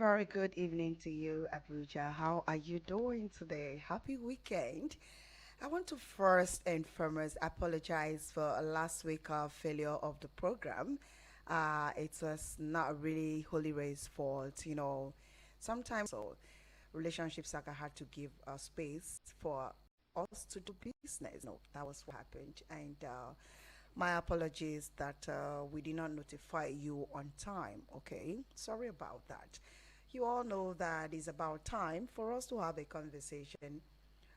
very good evening to you, Abuja. How are you doing today? Happy weekend. I want to first and foremost apologize for last week of failure of the program. It was not really Holy Ray's fault, Sometimes relationship Saga had to give space for us to do business. No, that was what happened. And my apologies that we did not notify you on time. Okay, sorry about that. You all know that it's about time for us to have a conversation.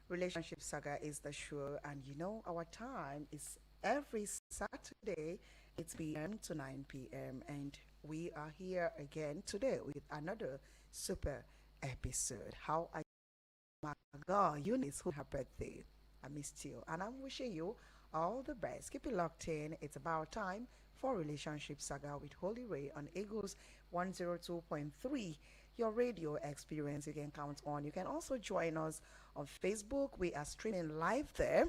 Relationship Saga is the show, and our time is every Saturday, 8 p.m. to 9 p.m. And we are here again today with another super episode. How are my girl Eunice, who her birthday? I missed you, and I'm wishing you all the best. Keep it locked in. It's about time for Relationship Saga with Holy Ray on Eagles 102.3. Your radio experience you can count on. You can also join us on Facebook. We are streaming live there.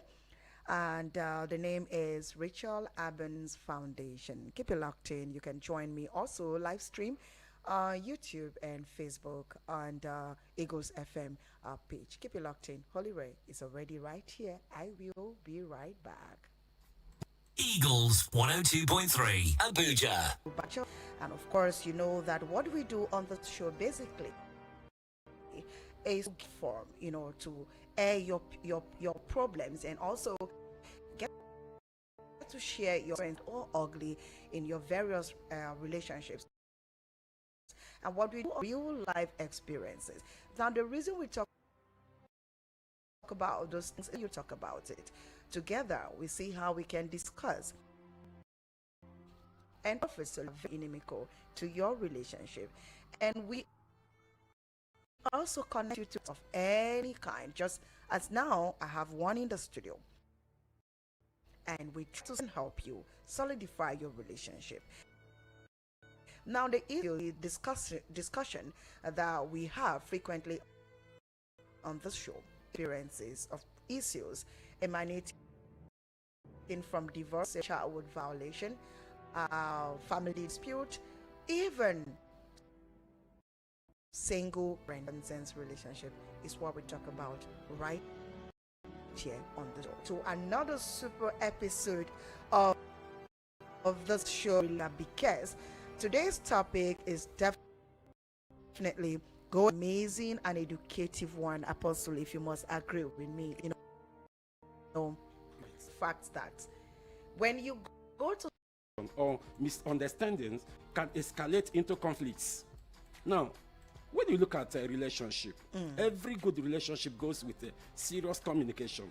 And the name is Rachel Abbins Foundation. Keep it locked in. You can join me also live stream YouTube and Facebook and Eagles FM page. Keep it locked in. Holy Ray is already right here. I will be right back. Eagles 102.3 Abuja. And of course, you know that what we do on the show basically is form, to air your problems and also get to share your friends or ugly in your various relationships. And what we do real life experiences. Now, the reason we talk about those things, you talk about it together. We see how we can discuss and offer inimical to your relationship, and we also connect you to of any kind. Just as now, I have one in the studio, and we try to help you solidify your relationship. Now, the issue discussion that we have frequently on this show, experiences of issues emanating from divorce, childhood violation, family dispute, even single nonsense relationship is what we talk about right here on the show. So another super episode of this show, because today's topic is definitely amazing and educative one. Apostle, if you must agree with me, fact that when you go to or misunderstandings can escalate into conflicts. Now, when you look at a relationship, every good relationship goes with a serious communication.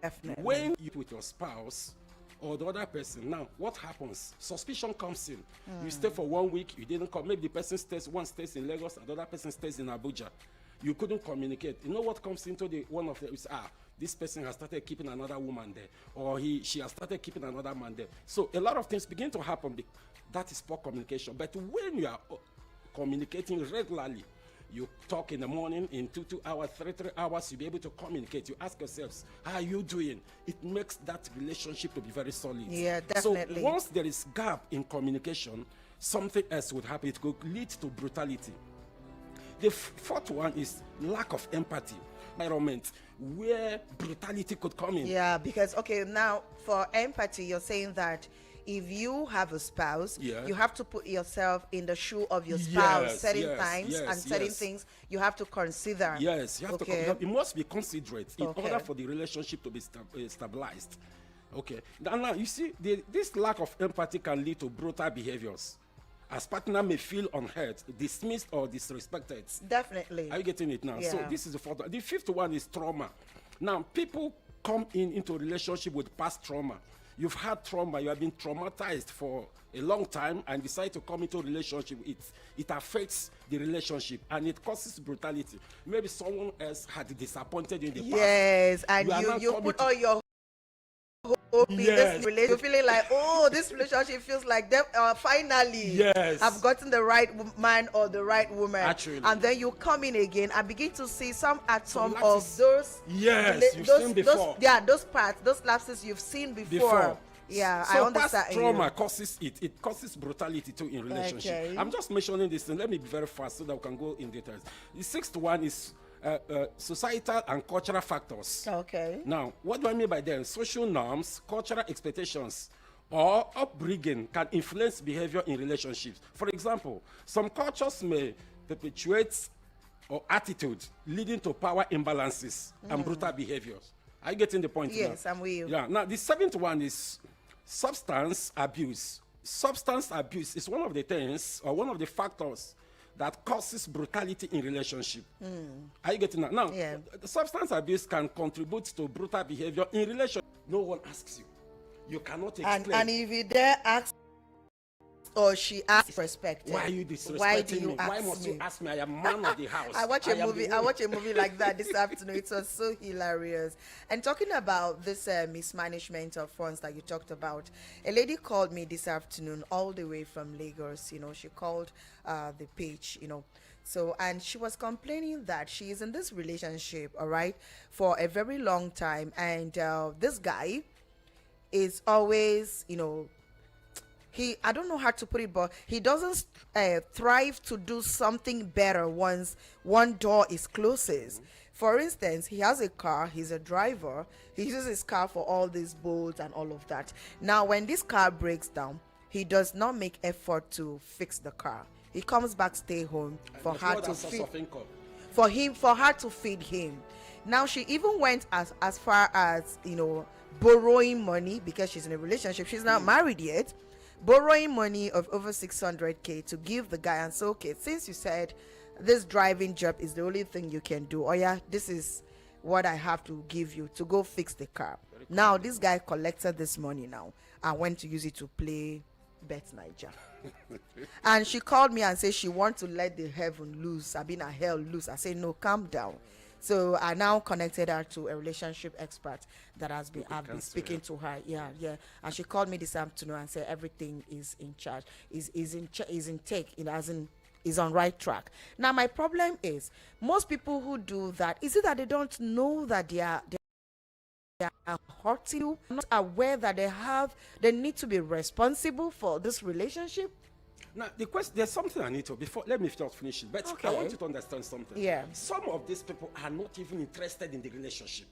Definitely. When you with your spouse or the other person, now what happens? Suspicion comes in. You stay for 1 week, you didn't come. Maybe the person stays in Lagos, and the other person stays in Abuja. You couldn't communicate. You know what comes into the one of them is this person has started keeping another woman there, or she has started keeping another man there. So a lot of things begin to happen. That is poor communication. But when you are communicating regularly, you talk in the morning, in 2 hours, 3 hours, you'll be able to communicate. You ask yourselves, how are you doing? It makes that relationship to be very solid. Yeah, definitely. So once there is gap in communication, something else would happen. It could lead to brutality. The fourth one is lack of empathy. Environment where brutality could come in. Yeah, because now for empathy, you're saying that if you have a spouse, you have to put yourself in the shoe of your spouse certain times and certain things you have to consider. Yes, you have to. You must be considerate in order for the relationship to be stabilized. Okay. Now you see, this lack of empathy can lead to brutal behaviors. As partner may feel unheard, dismissed, or disrespected. Definitely. Are you getting it now? Yeah. So this is the fourth one. The fifth one is trauma. Now, people come into a relationship with past trauma. You've had trauma, you have been traumatized for a long time and decide to come into a relationship. It affects the relationship and it causes brutality. Maybe someone else had disappointed you in the past. Yes, and you put all your hope in this relationship. You're feeling like, this relationship feels like them. Finally, I've gotten the right man or the right woman. Actually. And then you come in again and begin to see some of those. Yes, you've seen before. Those parts, those lapses you've seen before. Yeah, I So past understand trauma you. causes it. It causes brutality too in relationship. Okay. I'm just mentioning this thing. Let me be very fast so that we can go in details. The sixth one is societal and cultural factors. Okay. Now, what do I mean by them? Social norms, cultural expectations, or upbringing can influence behavior in relationships. For example, some cultures may perpetuate or attitudes leading to power imbalances and brutal behaviors. Are you getting the point? Yes, now? I'm with you. Yeah. Now, the seventh one is substance abuse. Substance abuse is one of the things or one of the factors that causes brutality in relationship. Are you getting that? Now, Yeah. the substance abuse can contribute to brutal behavior in relationship. No one asks you. You cannot explain. And if you dare ask or she asks perspective, why are you disrespecting why do you me? ask Why must me? you ask me? I am man of the house. I watch am a the movie. I woman. watch a movie like that this afternoon. It was so hilarious. And talking about this mismanagement of funds that you talked about, a lady called me this afternoon all the way from Lagos. You know, she called the page. You know, so and she was complaining that she is in this relationship, all right, for a very long time, and this guy is always, you know, I don't know how to put it, but he doesn't thrive to do something better once one door is closes. For instance, he has a car, he's a driver, he uses his car for all these bolts and all of that. Now when this car breaks down, he does not make effort to fix the car. He comes back, stay home for There's her no to other source feed of income. for her to feed him. Now she even went as far as, you know, borrowing money because she's in a relationship, she's not married yet, borrowing money of over 600k to give the guy and say, okay, since you said this driving job is the only thing you can do, oh yeah, this is what I have to give you to go fix the car. Now this guy collected this money now and went to use it to play Bet Niger. And she called me and said she wants to let the heaven loose. I've been a hell loose. I said no, calm down. So I now connected her to a relationship expert that has been I've been speaking to her. Yeah. And she called me this afternoon and said everything is in charge, is in take, it as in is on right track. Now my problem is most people who do that, is it that they don't know that they are hurting you, not aware that they need to be responsible for this relationship? Now, the question, there's something I need to, before, let me just finish it, but I Okay. want you to understand something. Yeah. Some of these people are not even interested in the relationship.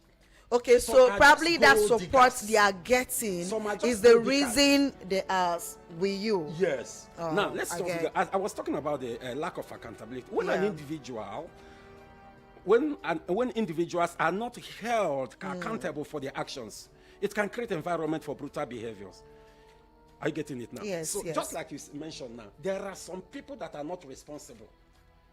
Okay, Some so are probably just that gold support diggers. they are getting Some are just is the gold diggers. reason they are with you. Yes. Oh, Now, let's talk. okay. I was talking about the lack of accountability. When an Yeah. individual, when individuals are not held accountable for their actions, it can create environment for brutal behaviors. Are you getting it now? Yes, So yes. just like you mentioned now, there are some people that are not responsible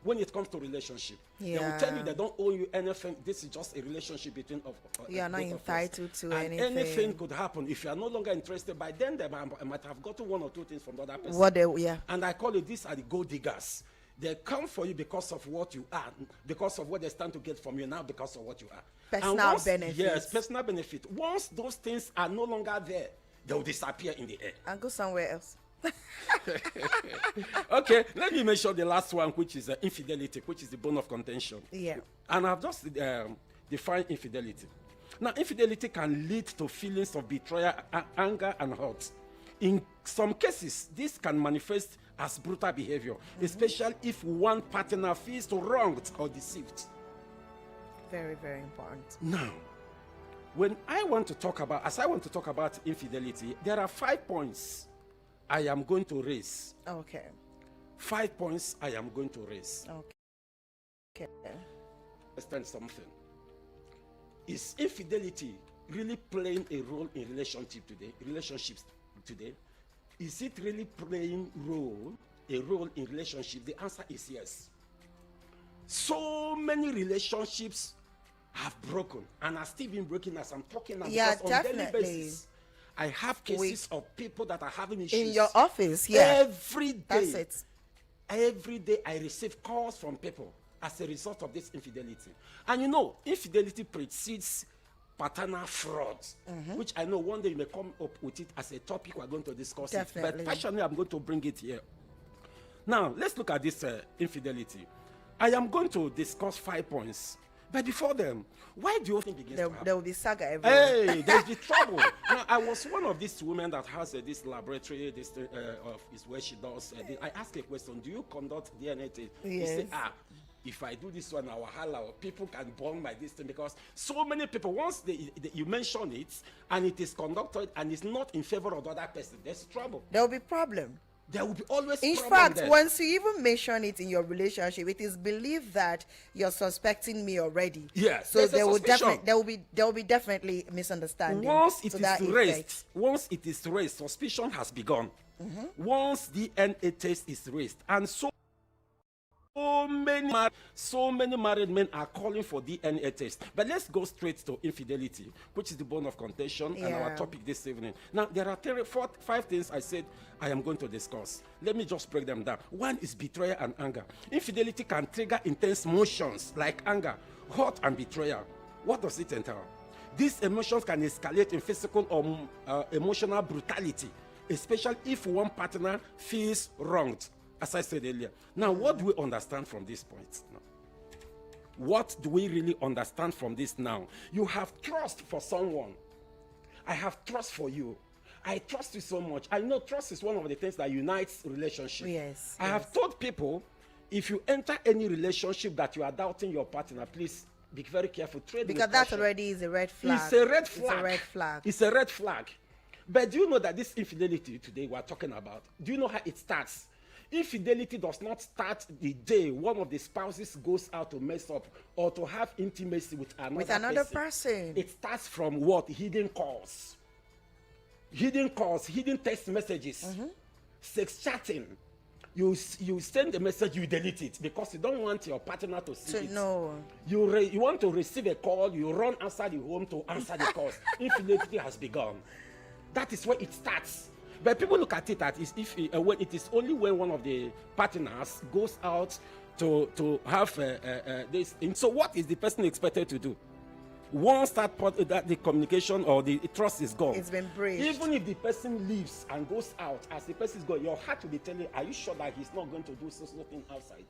when it comes to relationship. They will tell you Yeah. they don't owe you anything. This is just a relationship between You are not both of us. entitled to And anything. anything could happen. If you are no longer interested, by then they might have gotten one or two things from the other person. What they yeah. And I call it, these are the gold diggers. They come for you because of what you are, because of what they stand to get from you, now because of what you are. And Personal once- benefits. Yes, personal benefit. Once those things are no longer there, they will disappear in the air. And go somewhere else. Okay, let me mention the last one, which is infidelity, which is the bone of contention. Yeah. And I've just defined infidelity. Now, infidelity can lead to feelings of betrayal, anger, and hurt. In some cases, this can manifest as brutal behavior, especially if one partner feels wronged or deceived. Very, very important. Now, when I want to talk about infidelity, there are 5 points I am going to raise. Okay. 5 points I am going to raise. Okay. Understand something. Is infidelity really playing a role in relationships today? Is it really playing a role in relationships? The answer is yes. So many relationships have broken and are still being broken as I'm talking now. Yeah, because on daily definitely. basis, I have cases of people that are having issues. In your office, yeah. Every day. That's it. Every day I receive calls from people as a result of this infidelity. And you know, infidelity precedes paternal fraud, which I know one day you may come up with it as a topic we're going to discuss it. Definitely. But passionately, I'm going to bring it here. Now, let's look at this infidelity. I am going to discuss 5 points. But before them, why do you think begins to happen? There will be saga everywhere. Hey, there's the trouble. Now, I was one of these women that has this laboratory, this is where she does. I asked a question: do you conduct DNA test? He Yes. said, if I do this one, our halal, people can burn my this thing because so many people, once you mention it and it is conducted and it's not in favor of the other person, there's trouble. There will be problem. There will be always In problem fact, there. once you even mention it in your relationship, it is believed that you're suspecting me already. Yes, So there's a there will suspicion. there will be definitely misunderstanding. Once it to is that raised, effect. once it is raised, suspicion has begun. Once DNA test is raised, and so many married men are calling for DNA test. But let's go straight to infidelity, which is the bone of contention and our Yeah. topic this evening. Now, there are 5 things I said I am going to discuss. Let me just break them down. One is betrayal and anger. Infidelity can trigger intense emotions like anger, hurt, and betrayal. What does it entail? These emotions can escalate in physical or emotional brutality, especially if one partner feels wronged, as I said earlier. Now, what do we understand from this point? Now, what do we really understand from this now? You have trust for someone. I have trust for you. I trust you so much. I know trust is one of the things that unites relationships. Yes, I have told people, if you enter any relationship that you are doubting your partner, please be very careful. Trade Because with that caution. already is a red flag. It's a red flag. It's a red flag. It's a red flag. But do you know that this infidelity today we're talking about, do you know how it starts? Infidelity does not start the day one of the spouses goes out to mess up or to have intimacy with another person. It starts from what? Hidden calls, hidden text messages, sex chatting. You send a message, you delete it because you don't want your partner to see it. No. You want to receive a call, you run outside the home to answer the calls. Infidelity has begun. That is where it starts. But people look at it as if when it is only when one of the partners goes out to have this. And so what is the person expected to do? Once that the communication or the trust is gone, It's been breached. even if the person leaves and goes out, as the person is going, your heart will be telling, are you sure that he's not going to do something outside?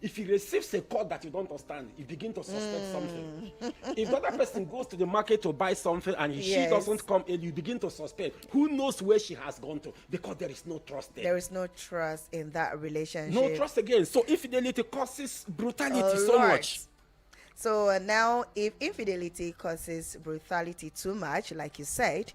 If he receives a call that you don't understand, you begin to suspect something. If the other person goes to the market to buy something and she Yes. doesn't come in, you begin to suspect. Who knows where she has gone to? Because there is no trust there. There is no trust in that relationship. No trust again. So infidelity causes brutality A so lot. much. So now, if infidelity causes brutality too much, like you said,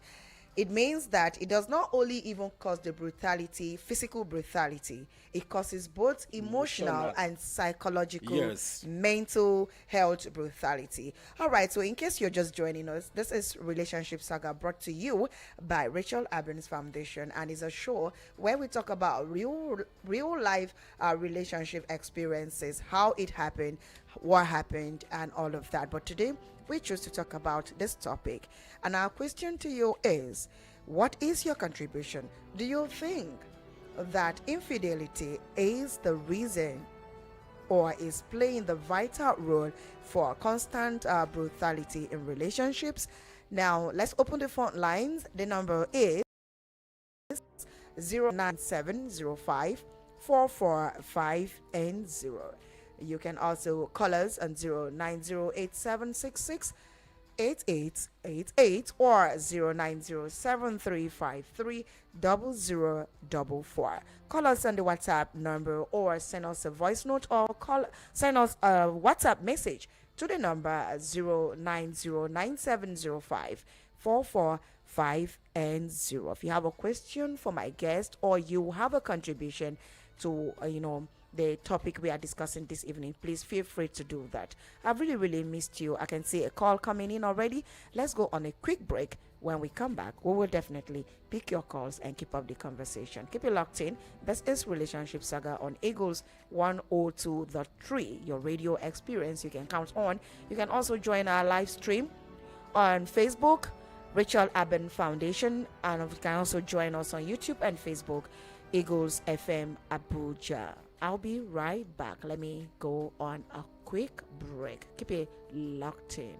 it means that it does not only even cause the brutality, physical brutality, it causes both emotional and psychological, Yes. mental health brutality. All right, so in case you're just joining us, this is Relationship Saga brought to you by Rachel Abrams Foundation, and is a show where we talk about real life relationship experiences, how it happened, what happened, and all of that. But today we choose to talk about this topic, and our question to you is, what is your contribution? Do you think that infidelity is the reason or is playing the vital role for constant brutality in relationships? Now let's open the phone lines. The number is 09705 445 You can also call us on 0908766 8888 or 09073530044. Call us on the WhatsApp number or send us a voice note or send us a WhatsApp message to the number 09097054450. If you have a question for my guest or you have a contribution to the topic we are discussing this evening, please feel free to do that. I've really missed you. I can see a call coming in already. Let's go on a quick break. When we come back, we will definitely pick your calls and keep up the conversation. Keep it locked in. This is Relationship Saga on Eagles 102.3, your radio experience you can count on. You can also join our live stream on Facebook, Rachel Aben Foundation, and you can also join us on YouTube and Facebook, Eagles FM Abuja. I'll be right back. Let me go on a quick break. Keep it locked in.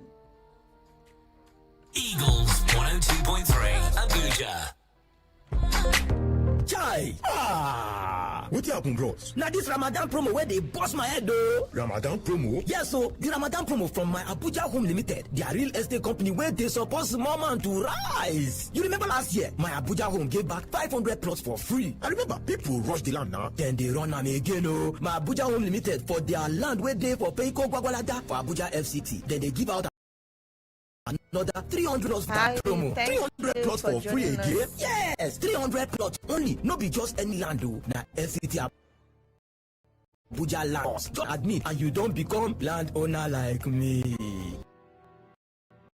Eagles 102.3 Abuja. Chai! Ah! What happen, bros? Now this Ramadan promo where they bust my head though. Ramadan promo? Yes, so the Ramadan promo from my Abuja Home Limited, their real estate company where they support small man to rise. You remember last year, my Abuja Home gave back 500 plots for free. I remember people rush the land now. Then they run am again, oh. My Abuja Home Limited for their land where they for Payco Gwagwalada for Abuja FCT. Then they give out another 300 plus that promo. 300 plots for free again? Yes, 300 plots only. No be just any land, though. Now FCT Abuja land. Just admit and you don't become landowner like me.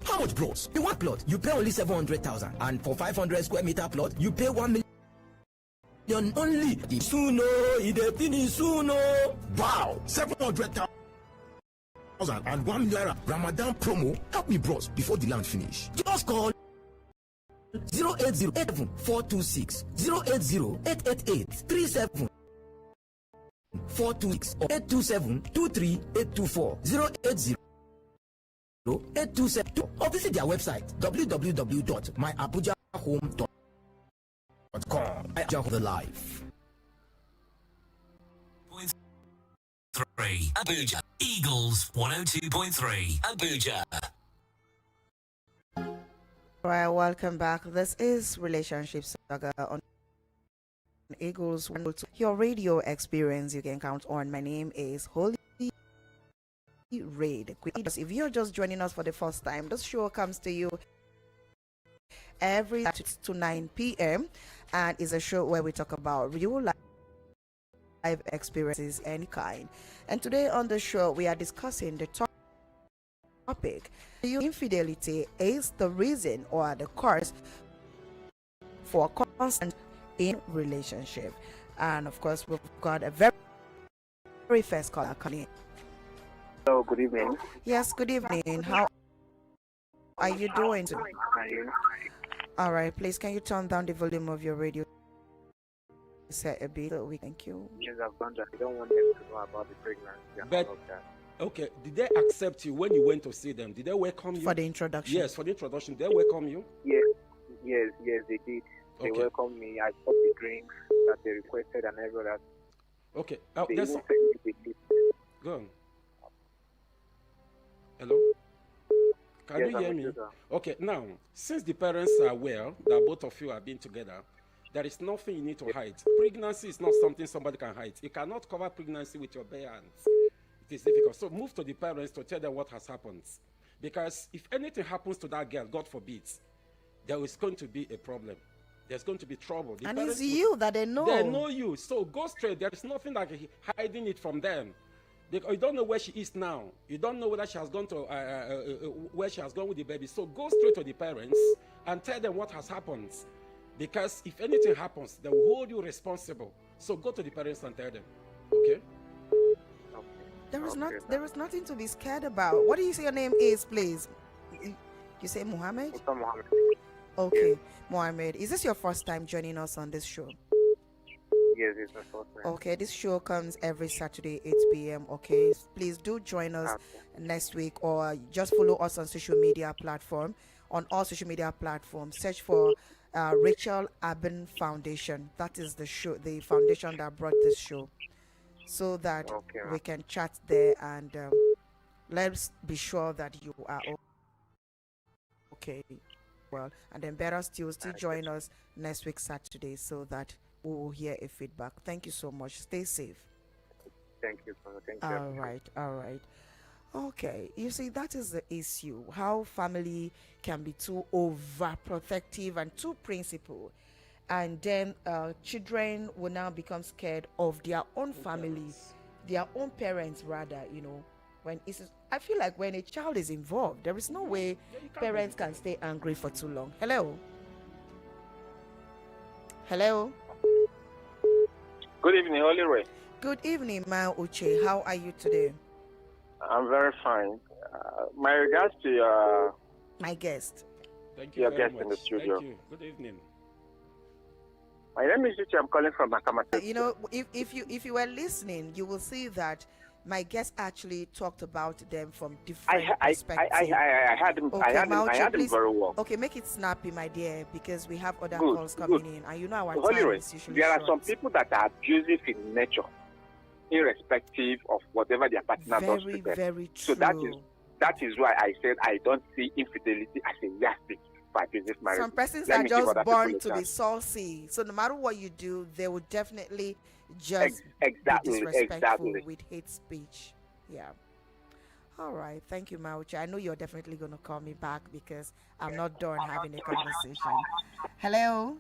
How much, bros? You want plot, you pay only 700,000, and for 500 square meter plot, you pay 1 million only. Soon, oh, it finish soon, oh. Wow, 700,000 and 1 naira Ramadan promo. Help me, bros, before the land finish. Just call 080-426 080-888-37 426 or 827-23824 080 827 or visit their website www.myabujahome.com. Abuja the life. 3 Abuja. Eagles 102.3 Abuja. All right, welcome back. This is Relationship Saga on Eagles 102. Your radio experience you can count on. My name is Holy Raid. If you're just joining us for the first time, this show comes to you every 6 to 9 p.m. and is a show where we talk about real life experiences any kind. And today on the show we are discussing the topic: infidelity is the reason or the cause for constant in relationship. And of course we've got a very first caller coming. Hello, good evening. Yes, good evening. How are you doing today? All right, please can you turn down the volume of your radio set a bit so we thank you. Yes, I've done that. I don't want them to know about the pregnancy and But- all of that. Okay, did they accept you when you went to see them? Did they welcome you? For the introduction. Yes, for the introduction. Did they welcome you? Yes, they did. They Okay. welcomed me. I bought the drinks that they requested and everything. That Okay. they There's even sent me the list. Go on. Hello? Can Yes, you I'm hear with me? you, sir. Okay, now, since the parents are aware that both of you have been together, there is nothing you need to hide. Pregnancy is not something somebody can hide. You cannot cover pregnancy with your bare hands. It is difficult. So move to the parents to tell them what has happened. Because if anything happens to that girl, God forbid, there is going to be a problem. There's going to be trouble. The And parents it's will- you that they know. They know you. So go straight. There is nothing like hiding it from them. Because you don't know where she is now. You don't know whether she has gone to where she has gone with the baby. So go straight to the parents and tell them what has happened. Because if anything happens, they will hold you responsible. So go to the parents and tell them. Okay? Okay. There is Okay, not. sir. There is nothing to be scared about. What do you say your name is, please? You say Muhammad? Musa Mohammed. Okay, Mohammed. Is this your first time joining us on this show? Yes, it's my first time. Okay, this show comes every Saturday 8 p.m. Okay, please do join us next week, or just follow us on social media platform. On all social media platforms, search for Rachel Aben Foundation. That is the show, the foundation that brought this show, so that Okay, ma'am. we can chat there and let's be sure that you are okay. Well, and then better still join us next week Saturday so that we will hear a feedback. Thank you so much. Stay safe. Thank you, sir. Thank you. All right. Okay, you see, that is the issue. How family can be too overprotective and too principled, and then children will now become scared of their own families, their own parents rather. You know, when it's, I feel like when a child is involved, there is no way parents can stay angry for too long. Hello. Good evening, Holy Ray. Good evening, Ma Uche. How are you today? I'm very fine. My regards to your My guest. Thank you Your very guest much. in the studio. Thank you. Good evening. my name is Uche. I'm calling from Makamata. You know, if you were listening, you will see that my guest actually talked about them from I different ha- perspectives. I had him. Okay, I Mauche, had him please. very well. Okay, make it snappy, my dear, because we have other Good, calls good. coming in, and you know our Holy time Rain, is usually there are short. some people that are abusive in nature, irrespective of whatever their partner does Very, to them. very true. So that is why I said I don't see infidelity as a yardstick for abusive marriage. Some persons Let are me give just other born people a to be chance. saucy. So no matter what you do, they will definitely just Exactly, be disrespectful exactly. with hate speech. Yeah. All right. Thank you, Mauchi. I know you're definitely going to call me back because I'm not done having a conversation. Hello.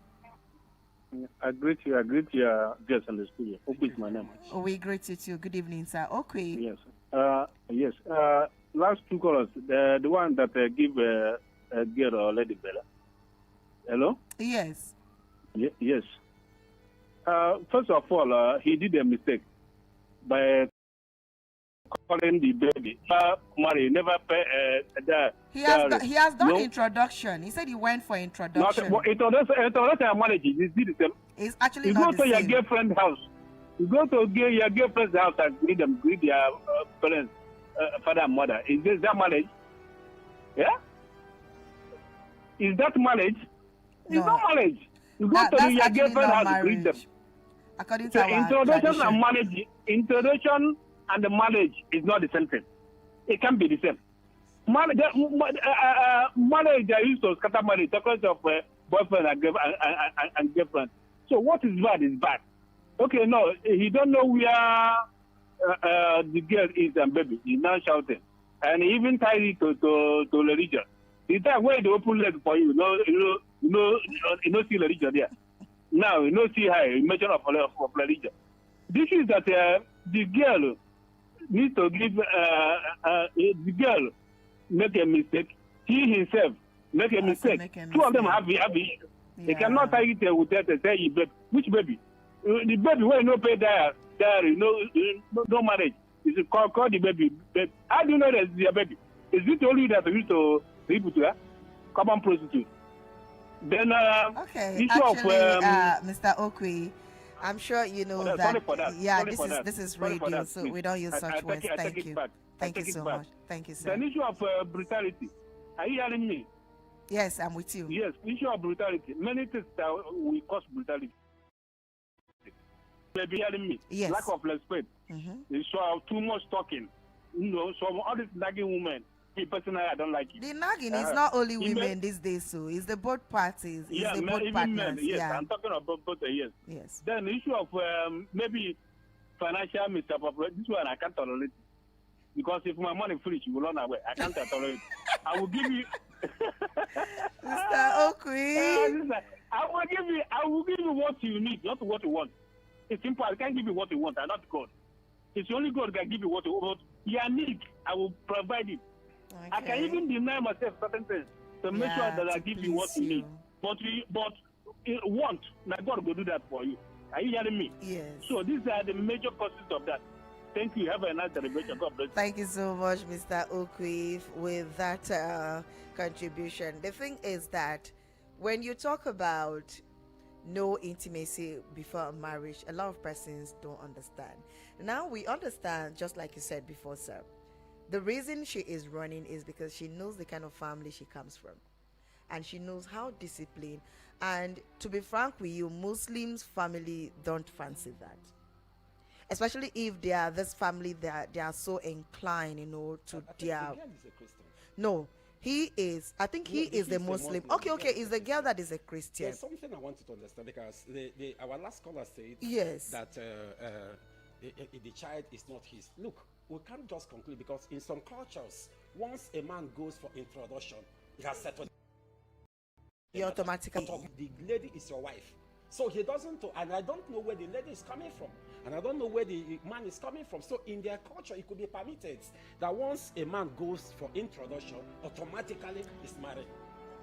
I greet you. I greet your guest in the studio. Oku is my name. Oh, we greet you too. Good evening, sir. Okay. Yes. Yes. Last two callers. The one that give a girl or lady Bella. Hello. Yes. Yes. First of all, he did a mistake by calling the baby. Money never pay. He has done introduction. He said he went for introduction. It was a marriage. He did the same. It's actually You not go the to your same. girlfriend's house. You go to your girlfriend's house and greet their parents, father and mother. Is this that marriage? Yeah? Is that marriage? No. It's not marriage. You go to That's your actually girlfriend's not house to greet them. marriage. According to The our introduction tradition. and marriage, introduction and the marriage is not the same thing. It can be the same. Marriage, marriage I used to scatter marriage because of boyfriend and girlfriend. So what is bad is bad. Okay, no, he don't know where the girl is and baby. He's now shouting, and he even tied it to religion. The time where the open leg for you, you know, see religion there. Now you know see high measure of religion. This is that the girl needs to give the girl make a mistake. He himself make a mistake. Two of them have issue. They cannot tie it with that and say, baby. Which baby? The baby when no pay diary, no marriage. Is it call the baby? How do you know that it's your baby? Is it only that we used to people to her? Common prostitute. Then okay, issue actually, of Mr. Okwe, I'm sure you know that. Sorry for that. Yeah, Sorry this is Sorry for radio, that, so please. we don't use such words. Thank you. Thank you so much. Thank you, sir. The issue of brutality. Are you hearing me? Yes, I'm with you. Yes, issue of brutality. Many things that will cause brutality. Maybe hearing me. Yes. Lack of respect. So too much talking. So all these nagging women. Me personally, I don't like it. The nagging is not only women these days, so it's the both parties. It's the both even partners. men. Yes, Yeah. I'm talking about both. Yes. Yes. Then the issue of maybe financial misappropriation. This one I can't tolerate. Because if my money free, you will run away. I can't tolerate. I will give you. Mr. Okwe. I will give you what you need, not what you want. It's simple. I can't give you what you want. I'm not God. It's only God can give you what you want. Your need, I will provide it. Okay. I can even deny myself certain things to make sure that I give you what you need. But want, now God will do that for you. Are you hearing me? Yes. So these are the major causes of that. Thank you. Have a nice celebration. God bless you. Thank you so much, Mr. Okwe, with that contribution. The thing is that when you talk about no intimacy before marriage, a lot of persons don't understand. Now we understand, just like you said before, sir. The reason she is running is because she knows the kind of family she comes from, and she knows how disciplined. And to be frank with you, Muslims family don't fancy that, especially if they are this family that they are so inclined, to their. The girl is a Christian. No, he is. I think he is a Muslim. Okay, it's the girl that is a Christian. There's something I wanted to understand because our last caller said Yes. that the child is not his. Look, we can't just conclude because in some cultures, once a man goes for introduction, he has settled. You automatically. The lady is your wife. So he doesn't, and I don't know where the lady is coming from, and I don't know where the man is coming from. So in their culture, it could be permitted that once a man goes for introduction, automatically is married.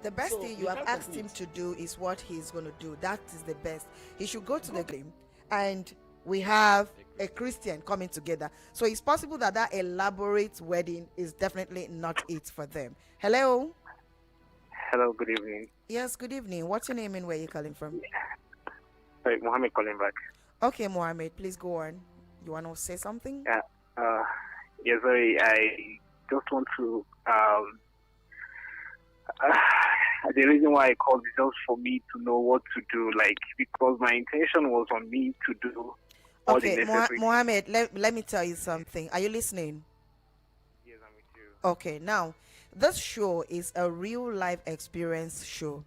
The best So thing we you have can't asked him conclude. to do is what he's going to do. That is the best. He should go to the game, and we have a Christian coming together. So it's possible that that elaborate wedding is definitely not it for them. Hello. Hello, good evening. Yes, good evening. What's your name and where you calling from? Mohammed calling back. Okay, Mohammed, please go on. You want to say something? Uh, yeah, sorry. I just want to. The reason why I called is just for me to know what to do, like because my intention was on me to do all the Okay, necessary. Mohammed, let me tell you something. Are you listening? Yes, I'm with you. Okay, now, this show is a real life experience show.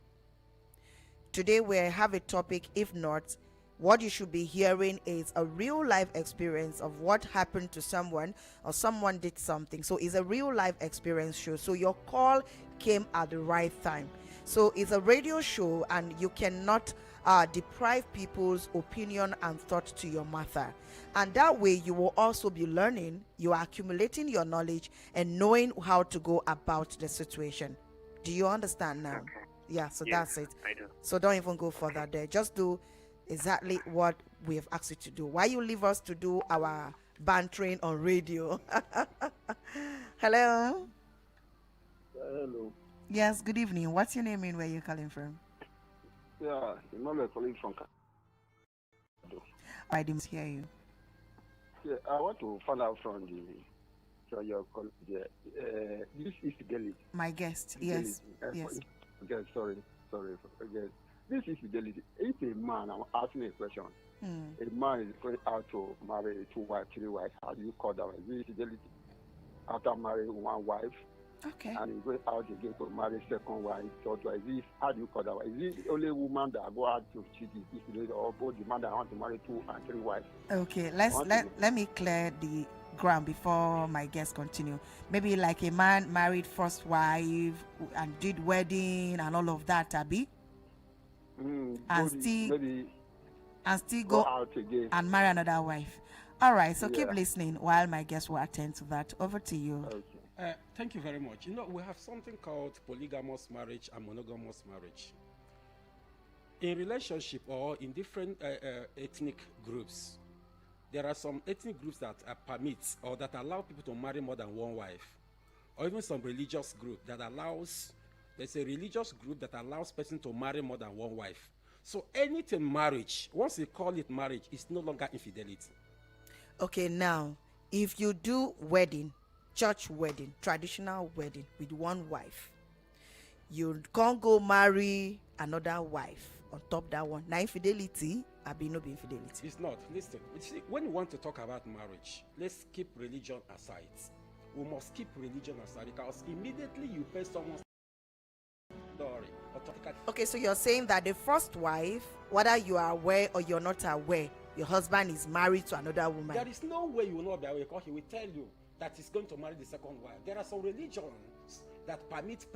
Today we have a topic. If not, what you should be hearing is a real life experience of what happened to someone or someone did something. So it's a real life experience show. So your call came at the right time. So it's a radio show, and you cannot deprive people's opinion and thought to your matter. And that way you will also be learning, you are accumulating your knowledge and knowing how to go about the situation. Do you understand now? Okay. Yeah, so Yes, that's it. I do. So don't even go further there. Just do exactly what we have asked you to do. Why you leave us to do our bantering on radio? Hello. Hello. Yes, good evening. What's your name and where you calling from? Yeah, Emmanuel calling from I didn't hear you. Yeah, I want to find out from your colleague there. This is fidelity. My guest. Yes. Yes. Okay, sorry. Again. This is fidelity. If a man, I'm asking a question. A man is going out to marry 2 wives, 3 wives. How do you call that? Is it fidelity? After marrying 1 wife, Okay. and he goes out again to marry 2nd wife, 3rd wife. Is it, how do you call that? Is it only woman that go out to cheat? Is it or both the man that want to marry 2 and 3 wives? Okay. Let me clear the ground before my guests continue. Maybe like a man married first wife and did wedding and all of that, Abby, and still go out again and marry another wife. All right. So keep Yeah. listening while my guests will attend to that. Over to you. Okay. Thank you very much. You know, we have something called polygamous marriage and monogamous marriage. In relationship or in different ethnic groups, there are some ethnic groups that permit or that allow people to marry more than 1 wife, or even some religious group that allows. There's a religious group that allows person to marry more than 1 wife. So anything marriage, once you call it marriage, it's no longer infidelity. Okay, now, if you do wedding, church wedding, traditional wedding with 1 wife, you can't go marry another wife on top that one. Now, infidelity, I be no be infidelity. It's not. Listen, you see, when you want to talk about marriage, let's keep religion aside. We must keep religion aside because immediately you pay someone's story. Okay, so you're saying that the first wife, whether you are aware or you're not aware, your husband is married to another woman. There is no way you will not be aware because he will tell you that he's going to marry the 2nd wife. There are some religions that permit